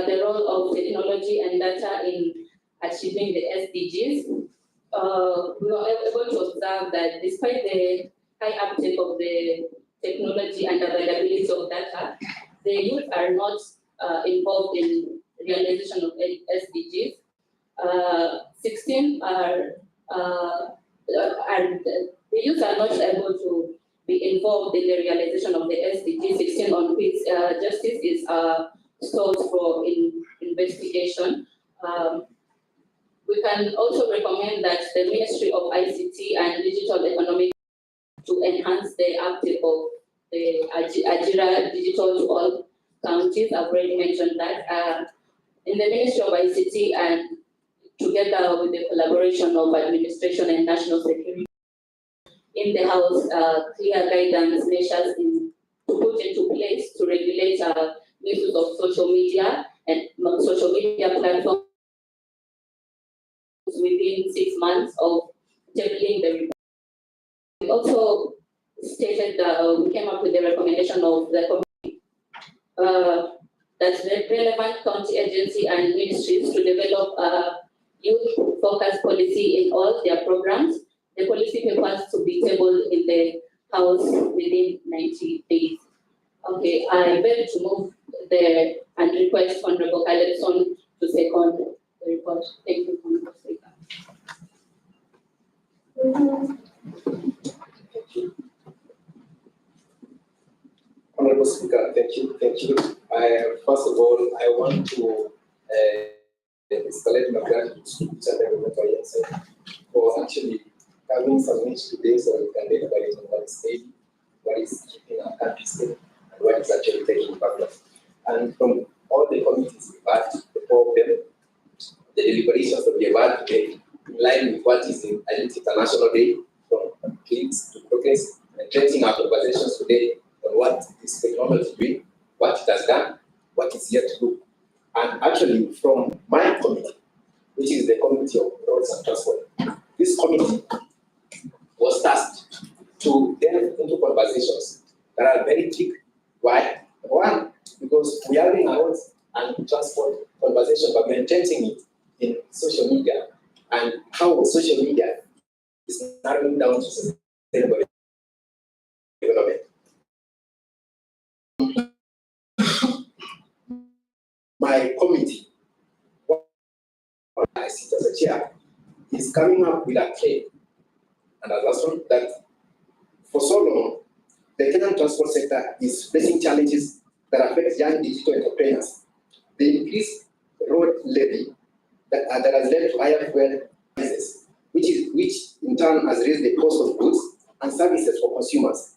the role of technology and data in achieving the SDGs. We were able to observe that despite the high uptake of the technology and availability of data, the youth are not involved in realization of SDGs. 16 the youth are not able to be involved in the realization of the SDG 16 on which justice is sought for in investigation. We can also recommend that the Ministry of ICT and Digital Economy to enhance the uptake of the Ajira Digital to all counties. I've already mentioned that. In the Ministry of ICT and together with the collaboration of administration and national security, in the House, clear guidance measures to put into place to regulate use of social media and social media platforms within 6 months of tabling the report. We also stated that we came up with the recommendation of the committee that the relevant county agency and ministries to develop a youth-focused policy in all their programs. The policy papers to be tabled in the House within 90 days. Okay, I beg to move and request Honorable Calypson to second the report. Thank you, Honorable Speaker. Honorable Speaker, thank you. First of all, I want to escalate my gratitude to each and every member for actually having submitted today so we can deliberate on what is needed, what is keeping our country safe, and what is actually taking backward. And from all the committees we've had, the four of them, the deliberations that we have had today, in line with what is in International Day, from kids to progress, and tracing our conversations today on what is technology doing, what it has done, what is yet to do. And actually, from my committee, which is the Committee of Roads and Transport, this committee was tasked to delve into conversations that are very thick. Why? One, because we are having a roads and transport conversation, but we're entrenching it in social media and how social media is narrowing down to sustainable development. My committee, I sit as a chair, is coming up with a claim and a lesson that for so long, the Kenyan transport sector is facing challenges that affect young digital entrepreneurs. The increased road levy that has led to higher fuel prices, which in turn has raised the cost of goods and services for consumers.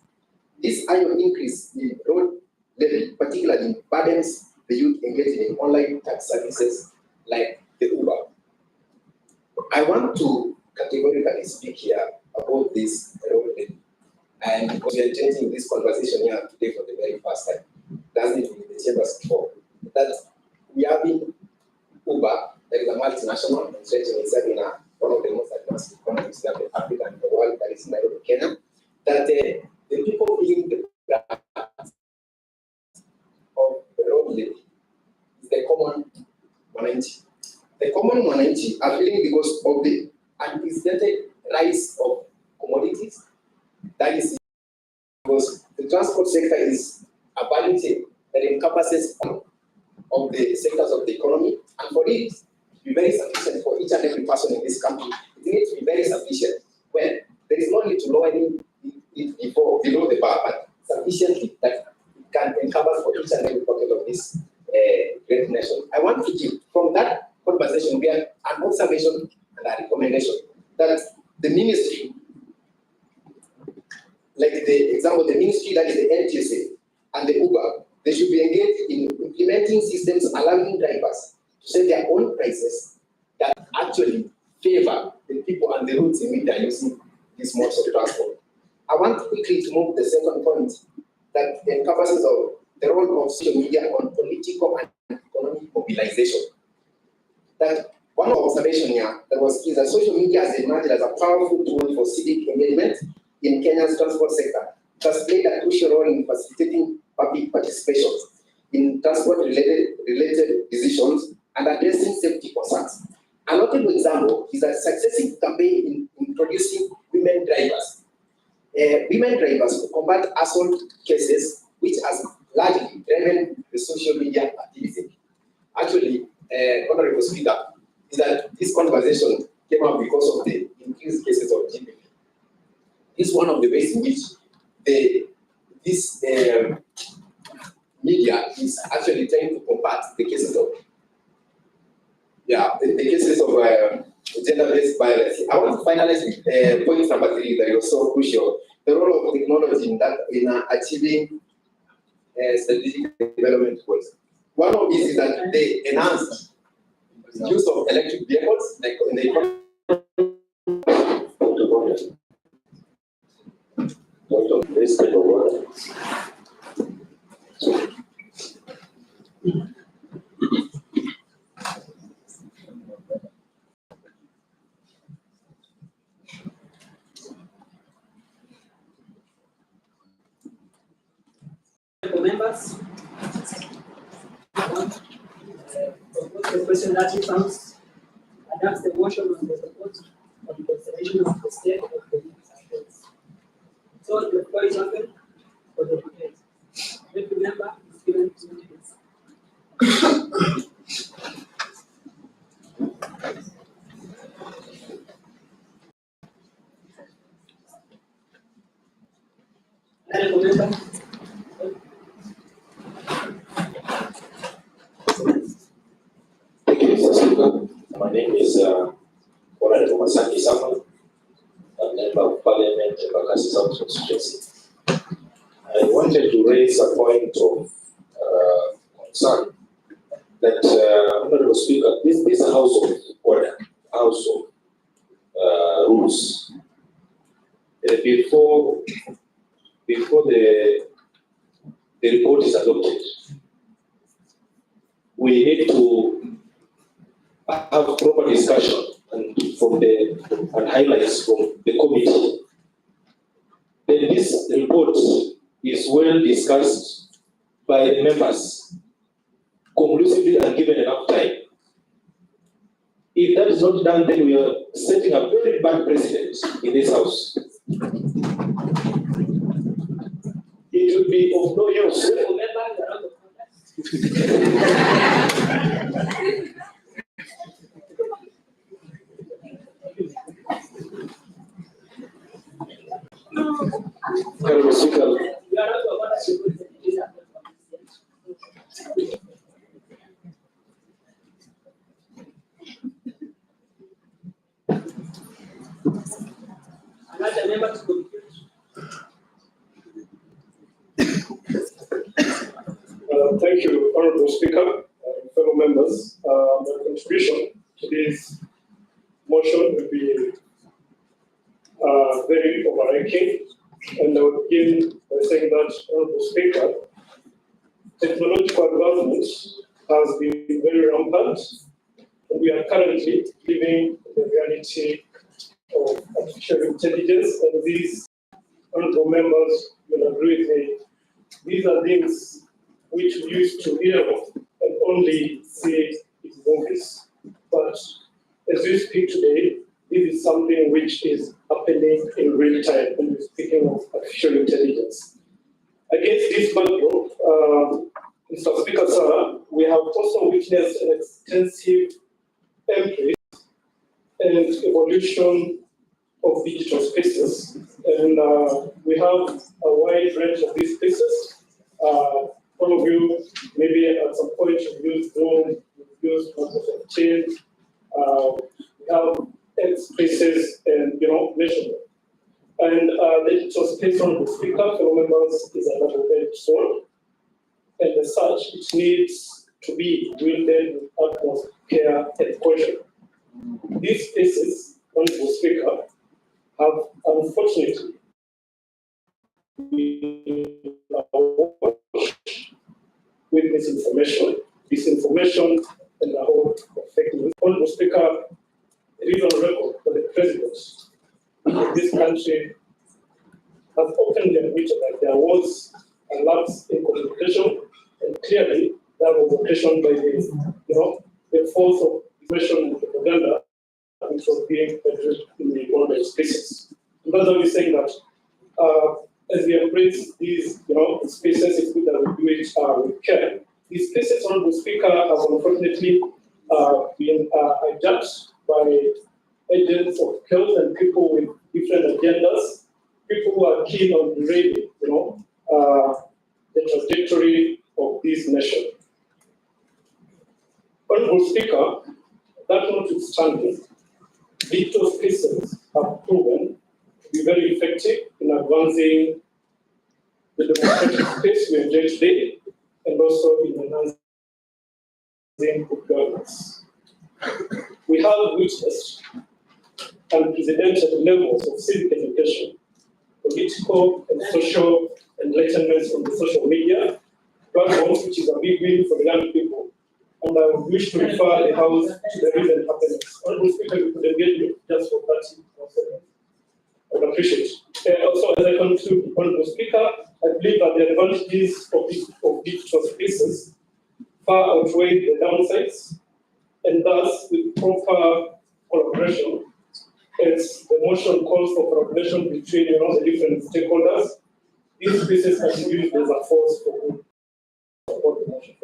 This higher increase in road levy particularly burdens the youth engaged in online tax services like the Uber. I want to categorically speak here about this road levy. And because we are changing this conversation here today for the very first time, doesn't it in the chambers before, that we have been Uber, that is a multinational organization, is serving one of the most advanced economies in Africa and the world, that is Nairobi, Kenya, that the people feeling the brunt of the road levy is the common mwananchi. The common mwananchi are feeling because of the unprecedented rise of commodities. That is because the transport sector is a value chain that encompasses all of the sectors of the economy, and for it to be very sufficient for each and every person in this country, it needs to be very sufficient. Well, there is no need to lower it below the bar, but sufficiently that it can encompass for each and every pocket of this great nation. I want to give from that conversation we have an observation and a recommendation that the ministry, like the example, the ministry that is the NTSA and the Uber, they should be engaged in implementing systems allowing drivers to set their own prices that actually favor the people and the routes in which they are using these modes of transport. I want quickly to move the second point that encompasses the role of social media on political and economic mobilization. That one observation here is that social media has emerged as a powerful tool for civic engagement in Kenya's transport sector. It has played a crucial role in facilitating public participation in transport-related decisions women drivers to combat assault cases, which has largely driven the social media activism. Actually, Honorable Speaker, is that this conversation came up because of the increased cases of GBV. This is one of the ways in which this media is actually trying to combat the cases of the cases of gender-based violence. I want to finalize with point number 3 that is so crucial: the role of technology in achieving strategic development goals. One of these is that they enhance the use of electric vehicles, like in the economy. Members, the question that you found adapts the motion on the support of the consideration of the state of the affairs. So the floor is open for the debate. Every member is given 2 minutes. Member. Thank you, Mr. Speaker. My name is Honorable Masaki Samuel, a member of Parliament in Bakassi South constituency. I wanted to raise a point of concern that, Honorable Speaker, this is a house of order, house of rules. Before the report is adopted, we need to have proper discussion and highlights from the committee. Then this report is well discussed by the members conclusively and given enough time. If that is not done, then we are setting a very bad precedent in this house. It will be of no use. Another member to conclude. Thank you, Honorable Speaker, fellow members. My contribution to this motion will be very overarching, and I would begin by saying that, Honorable Speaker, technological advancement has been very rampant, and we are currently living in the reality of artificial intelligence, and these honorable members will agree with me. These are things which we used to hear of and only see in movies. But as we speak today, this is something which is happening in real time when we're speaking of artificial intelligence. Against this backdrop, Mr. Speaker, sir, we have also witnessed an extensive increase and evolution of digital spaces. And we have a wide range of these spaces. All of you, maybe at some point you've used Zoom, you've used Microsoft Teams, we have X spaces and, measurement. And the digital space on the speaker, fellow members, is a double-edged sword. And as such, it needs to be wielded with utmost care and caution. These spaces, on the speaker, have unfortunately with misinformation, disinformation, and the whole of fake news. Honorable Speaker, it is on record that the president of this country has openly admitted that there was a lapse in communication, and clearly that was occasioned by the force of information and propaganda which was being produced in the online spaces. And that's why we're saying that as we embrace these, spaces, it's good that we do it with care. These spaces, Honorable Speaker, have unfortunately been hijacked by agents of chaos and people with different agendas, people who are keen on derailing, the trajectory of this nation. Honorable Speaker, that notwithstanding, digital spaces have proven to be very effective in advancing the democratic space we enjoy today and also in enhancing good governance. We have witnessed unprecedented levels of civic education, political and social enlightenment on the social media platforms, which is a big win for the young people. And I wish to refer the House to the recent happenings. Honorable Speaker, you could engage me just for 30 seconds. I would appreciate it. Also, as I conclude, Honorable Speaker, I believe that the advantages of digital spaces far outweigh the downsides, and thus, with proper collaboration, as the motion calls for collaboration between the different stakeholders, these spaces can be used as a force for good support the motion.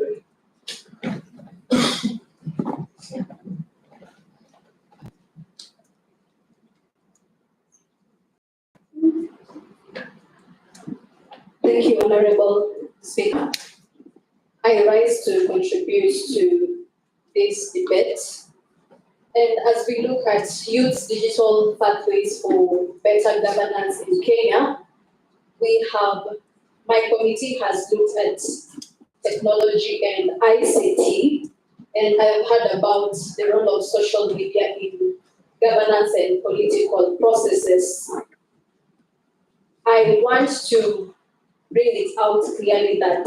Thank you. Thank you, Honorable Speaker. I rise to contribute to this debate. And as we look at youth digital pathways for better governance in Kenya, my committee has looked at technology and ICT, and I have heard about the role of social media in governance and political processes. I want to bring it out clearly that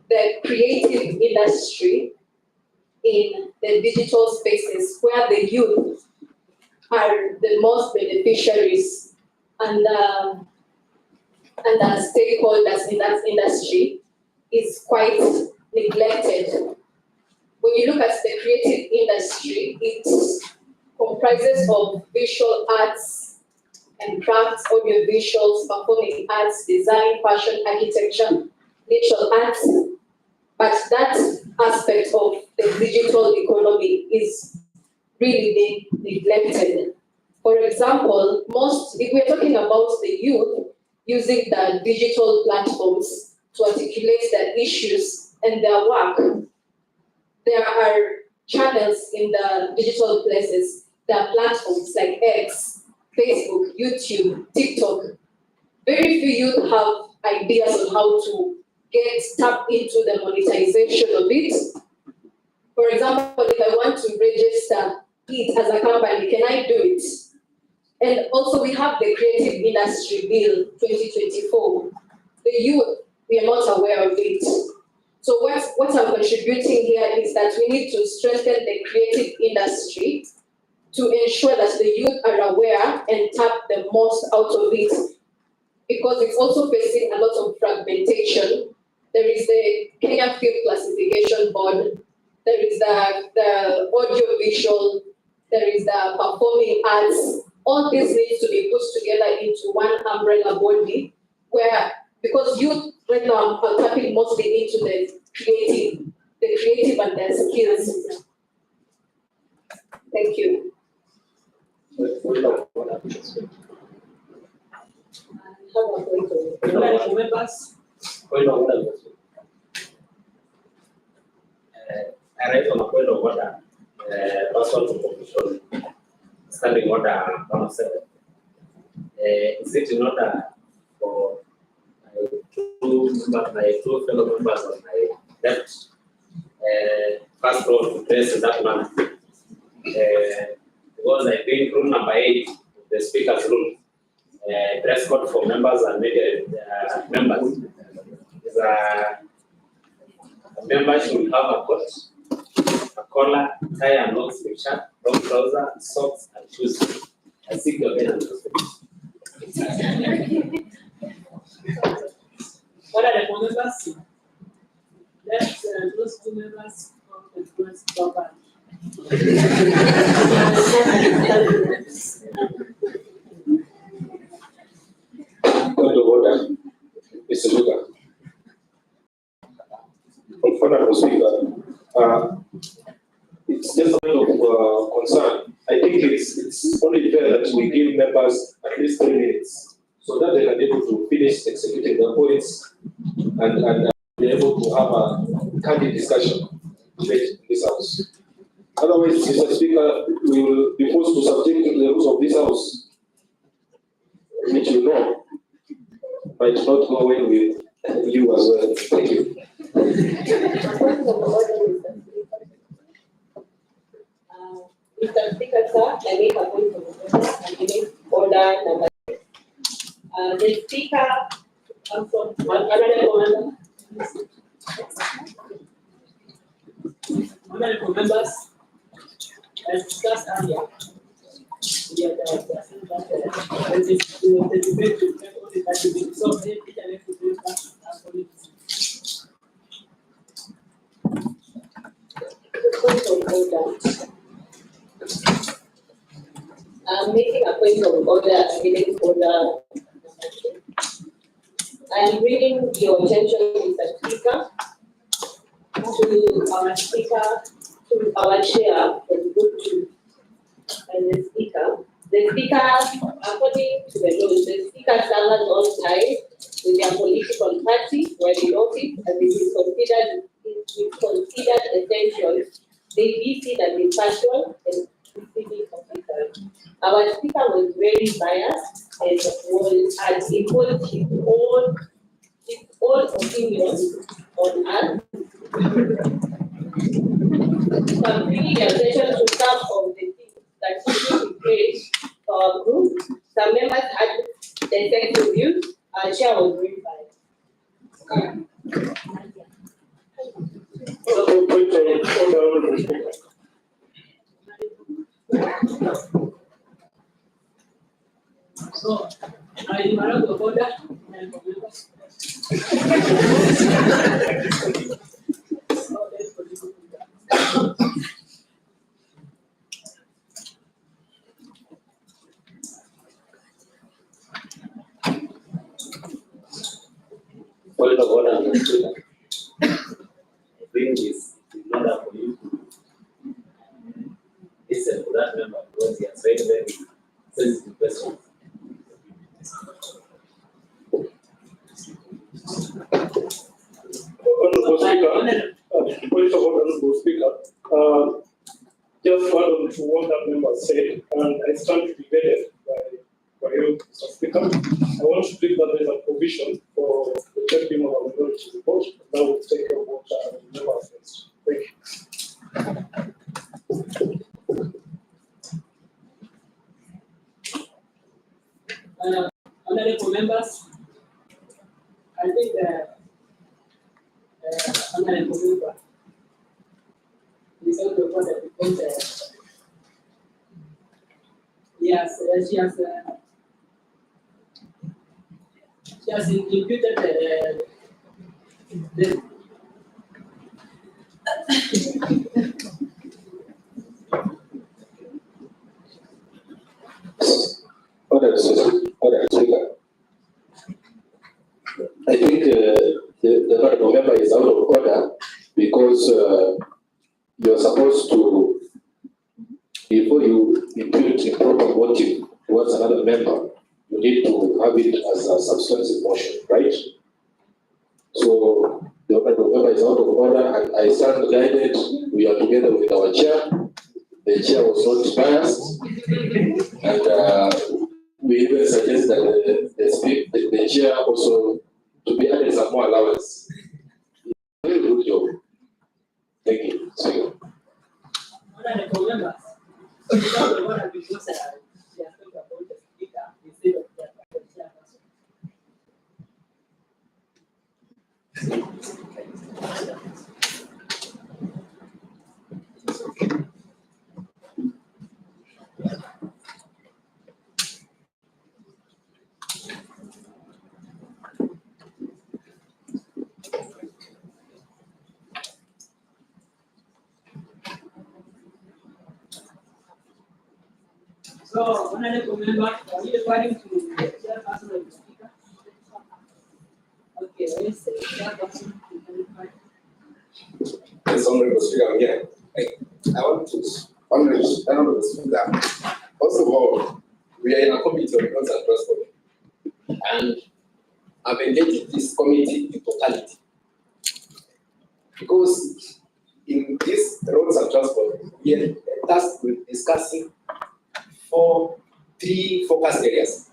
the creative industry in the digital spaces where the youth are the most beneficiaries and stakeholders in that industry is quite neglected. When you look at the creative industry, it comprises of visual arts and crafts, audio visuals, performing arts, design, fashion, architecture, visual arts. But that aspect of the digital economy is really being neglected. For example, if we're talking about the youth using the digital platforms to articulate their issues and their work, there are channels in the digital places. There are platforms like X, Facebook, YouTube, TikTok. Very few youth have ideas on how to get tapped into the monetization of it. For example, if I want to register it as a company, can I do it? And also we have the Creative Industry Bill 2024. The youth, we are not aware of it. So what I'm contributing here is that we need to strengthen the creative industry to ensure that the youth are aware and tap the most out of it, because it's also facing a lot of fragmentation. There is the Kenya Film Classification Board, there is the audio visual, there is the performing arts. All this needs to be put together into one umbrella body where, because youth right now are tapping mostly into the creative and their skills. Thank you. I write on a point of order, person to official, standing order 107. Is it in order for my two fellow members on my left, first row to place in that manner? Because I think rule number 8, the speaker's rule, dress code for members and media members is a member should have a coat, a collar, tie and long sleeve shirt, long trouser, socks and shoes. I seek your guidance. What are the members? Those two members influence properly. Mr. Sugar. Honorable Speaker, it's just a point of concern. I think it's only fair that we give members at least 3 minutes so that they can be able to finish executing their points and be able to have a candid discussion in this house. Otherwise, Mr. Speaker, we will be forced to subject to the rules of this house, which you know might not go well with you as well. Thank you. Mr. Speaker, sir, I make a point of order and make order number. The speaker comes from honorable member. Honorable members, as discussed earlier, we are discussing that the debate will take only 30 minutes. So each and every member has only point of order. I'm making a point of order against order. I am bringing your attention, Mr. Speaker, to our speaker, to our chair for the group 2. And the speaker, according to the rules, the speaker stands on side with their political party where they office and it is considered essential. They visit and impartial and receiving officers. Our speaker was very biased and was his own opinions on us. So I'm bringing your attention to some of the things that should be great for our group. Some members had their second views, our chair was very biased. So, I demand the order and Point of order, Mr. Speaker. I think it's in order for you to listen to that member because he has very, very sensitive questions. Honorable Speaker, point of order, Honorable Speaker. Just what that member said, and I stand to be guided by you, Mr. Speaker. I want to bring that there's a provision for the taking of a minority report, and that will take care of what the member says. Thank you. Honorable members, I think honorable member is on the order because she has imputed the Order, Speaker. I think the honorable member is out of order because you're supposed to, before you impute improper motive towards another member, you need to have it as a substantive motion, right? So the honorable member is out of order, and I stand guided. We are together with our chair. The chair was not biased, and we even suggest that the chair also to be added some more allowance. Very good job. Thank you. honorable members. Because the order because she has talked about the speaker instead of the chairperson. So, honorable member, are you referring to the chairperson of the speaker? Okay. Okay, let's say that person you can find. Yes, Honorable Speaker, I'm here. I want to, Honorable Speaker, first of all, we are in a committee on roads and transport, and I've engaged this committee in totality. Because in this roads and transport, we are tasked with discussing three focus areas.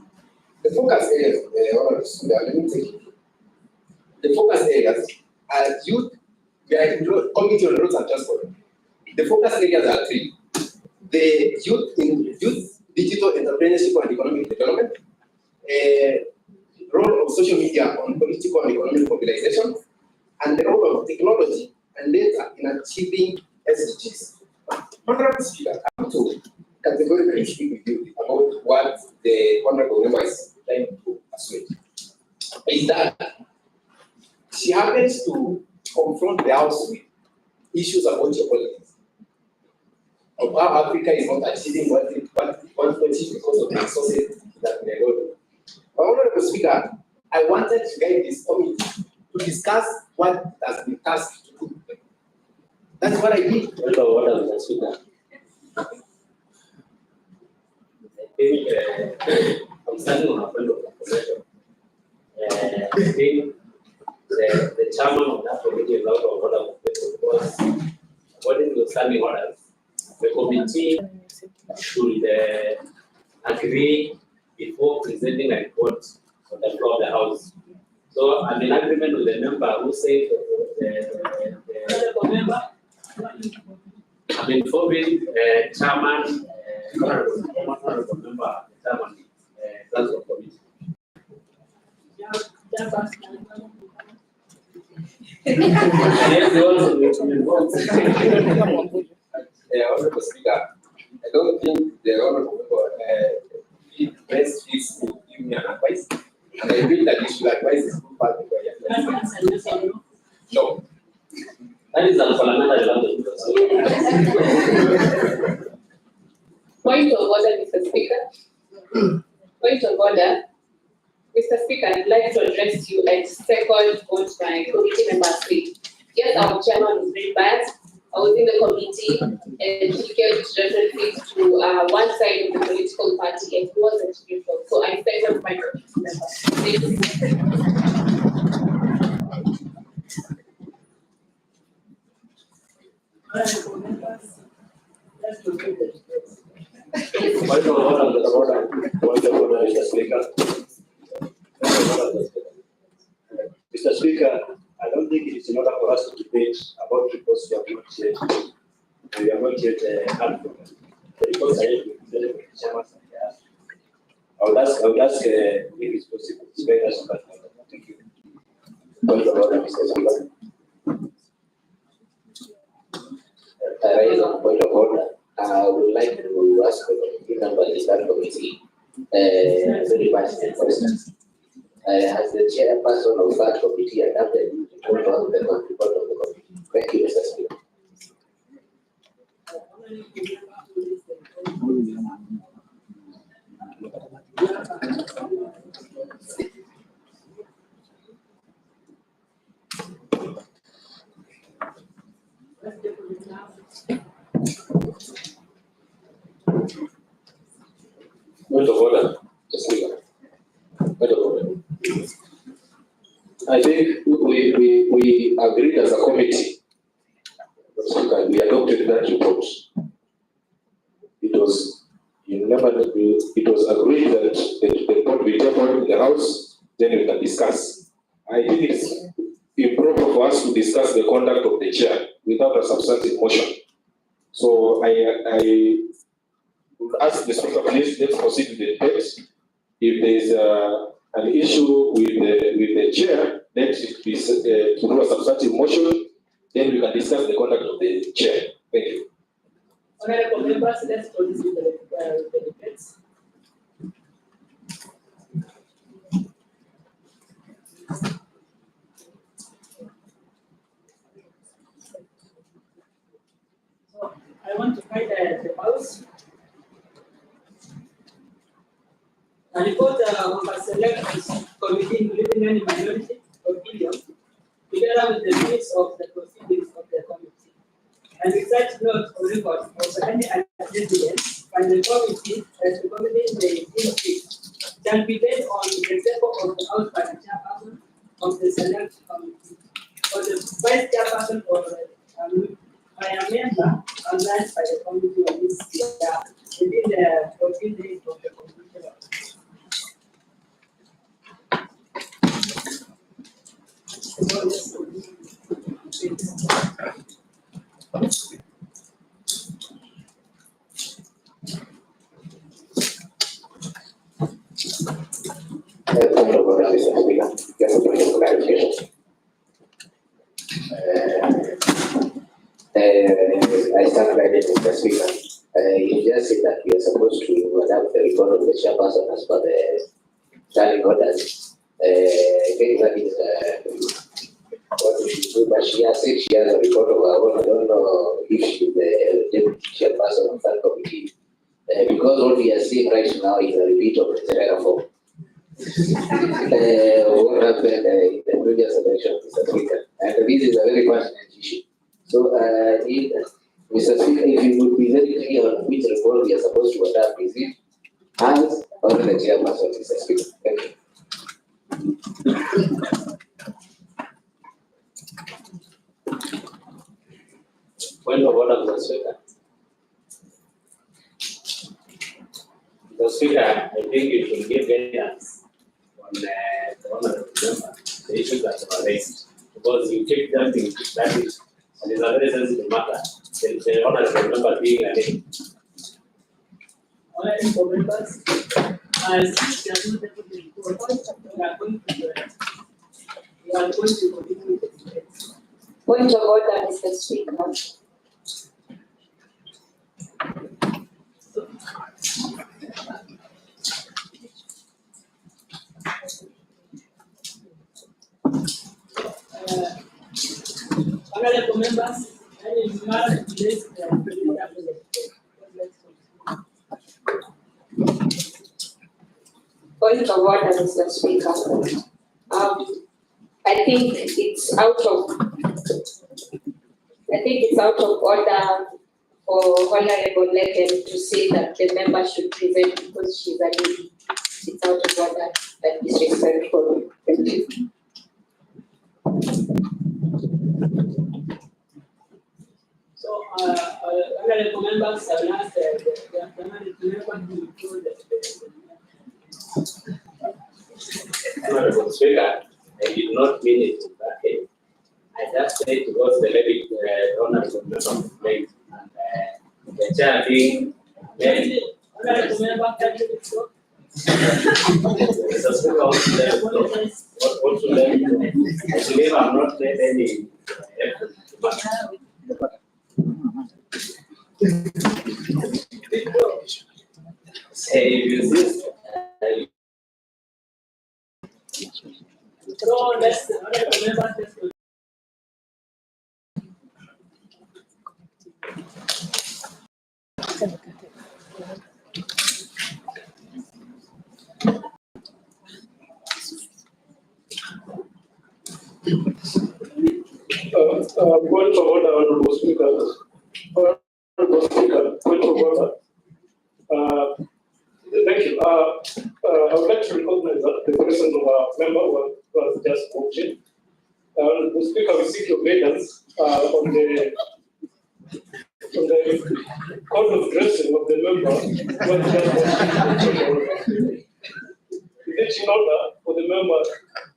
The focus areas, Honorable Speaker, let me take it. The focus areas are youth. We are in committee on roads and transport. The focus areas are three. The youth digital entrepreneurship and economic development, role of social media on political and economic mobilization, and the role of technology and data in achieving SDGs. Honorable Speaker, I want to categorically speak with you about what the Honorable Member is trying to persuade. Is that she happens to confront the House with issues about geopolitics, of how Africa is not achieving what it wants to achieve because of the resources that we are going. Honorable Speaker, I wanted to guide this committee to discuss what has been tasked to do. That's what I did. Mr. Speaker. I'm standing on a point of information. I think the chairman of that committee is out of order because, according to the standing orders, the committee should agree before presenting a report on the floor of the House. So I'm in agreement with the member who said the member. I've been informing chairman, honorable member, chairman, transport committee. Honorable Speaker, I don't think the Honorable Member best fits to give me an advice. And I feel that you should advise this group part before you advise. No. That is unparliamentary. Point of order, Mr. Speaker. Point of order. Mr. Speaker, I'd like to address you and second what my committee members said. Yes, our chairman was very bad. I was in the committee and he kept references to one side of the political party and it wasn't neutral. So I second my committee member. Let's look at the details. Point of order, Mr. Speaker. Mr. Speaker, I don't think it is in order for us to debate about reports we have not yet. We have not yet had from them. The reports are yet to be presented by the chairman. I would ask if it's possible to spare us that. Thank you. Point of order, Mr. Speaker. I raise on point of order. I would like to ask the committee member in that committee very pertinent questions. As the chairperson of that committee, I have the report of the committee. Thank you, Mr. Speaker. Point of order, Mr. Speaker. Point of order. I think we agreed as a committee. Mr. Speaker, we adopted that report. It was agreed that the report will be tabled in the House, then we can discuss. I think it's improper for us to discuss the conduct of the chair without a substantive motion. So I would ask the Speaker, please, let's proceed with the debate. If there is an issue with the chair, let it be to do a substantive motion, then we can discuss the conduct of the chair. Thank you. Honorable members, let's proceed with the debates. So I want to find the House. A report of a select committee including any minority of opinion together with the minutes of the proceedings of the committee. And with such note or record of any antecedents by the committee as the committee may deem fit shall be based on the example of the house by the chairperson of the select committee or the vice chairperson or by a member outlined by the committee of this year within the 14 days of the completion of Point of order, Mr. Speaker. Just a point of clarification. I stand by it, Mr. Speaker. You just said that we are supposed to adapt the report of the chairperson as per the standing orders. I think that is what we should do, but she has said she has a report of her own. I don't know if she's the deputy chairperson of that committee. Because what we are seeing right now is a repeat of the Terra form. What happened in the previous election, Mr. Speaker, and this is a very passionate issue. So, Mr. Speaker, if you would be very clear on which report we are supposed to adapt, is it us or the chairperson, Mr. Speaker? Thank you. Point of order, Mr. Speaker. Mr. Speaker, I think it will give guidance on the honorable member, the issues that were raised. Because you keep jumping, that is, and it's a very sensitive matter. The honorable member being a name. honorable members, as there is no deputy report, we are going to continue with the debate. Point of order, Mr. Speaker. Honorable members, any remarks to this Point of order, Mr. Speaker. I think it's out of order for Honorable Legend to say that the member should present because she's a lady. It's out of order. That is disrespectful. Thank you. So, honorable members, I will ask the honorable member to do Honorable Speaker, I did not mean it that way. I just said it was the lady, honorable member made, and the chair being very. honorable member, can you do Mr. Speaker, what should I do? I believe I'm not made any effort. Say, if you insist, so let's honorable member, let's go. Point of order, Honorable Speaker. Honorable Speaker, point of order. Thank you. I would like to recognize that the person of our member was just watching. The Speaker will seek your guidance on the code of dressing of the member. Was just watching. Is it in order for the member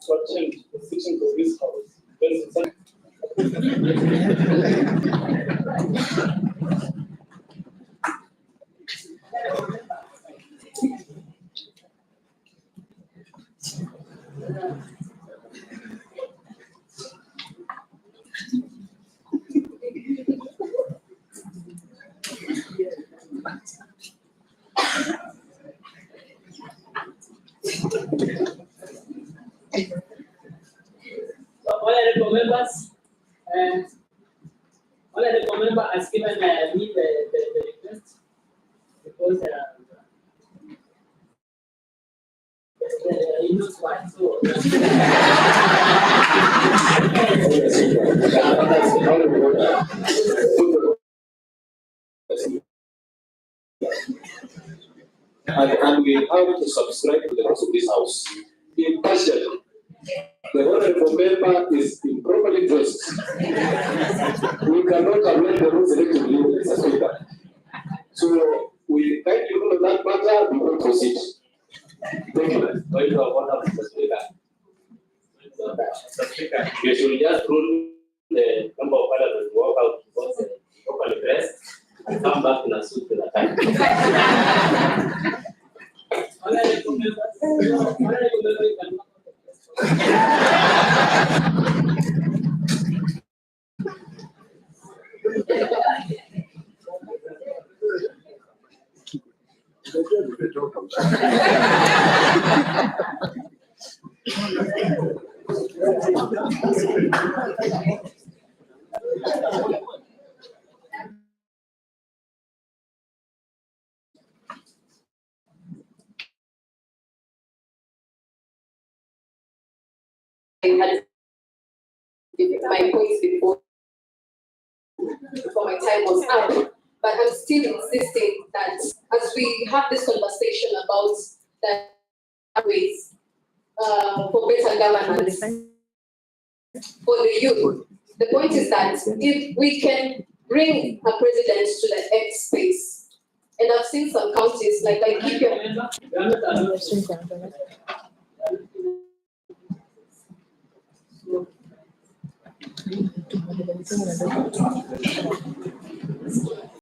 to attend the sitting of this house? Honorable members, honorable member has given me the request because He knows why. So. And we have to subscribe to the rules of this house. Impartially. The honorable member is improperly dressed. We cannot amend the rules electively, Mr. Speaker. So we thank you for that matter. We will proceed. Thank you. Point of order, Mr. Speaker. Mr. Speaker, you should just rule the number of others to walk out because the properly dressed and come back in a suit to the time. I had my points before my time was up, but I'm still insisting that as we have this conversation about the ways for better governance for the youth, the point is that if we can bring a president to the X space, and I've seen some counties like Laikipia.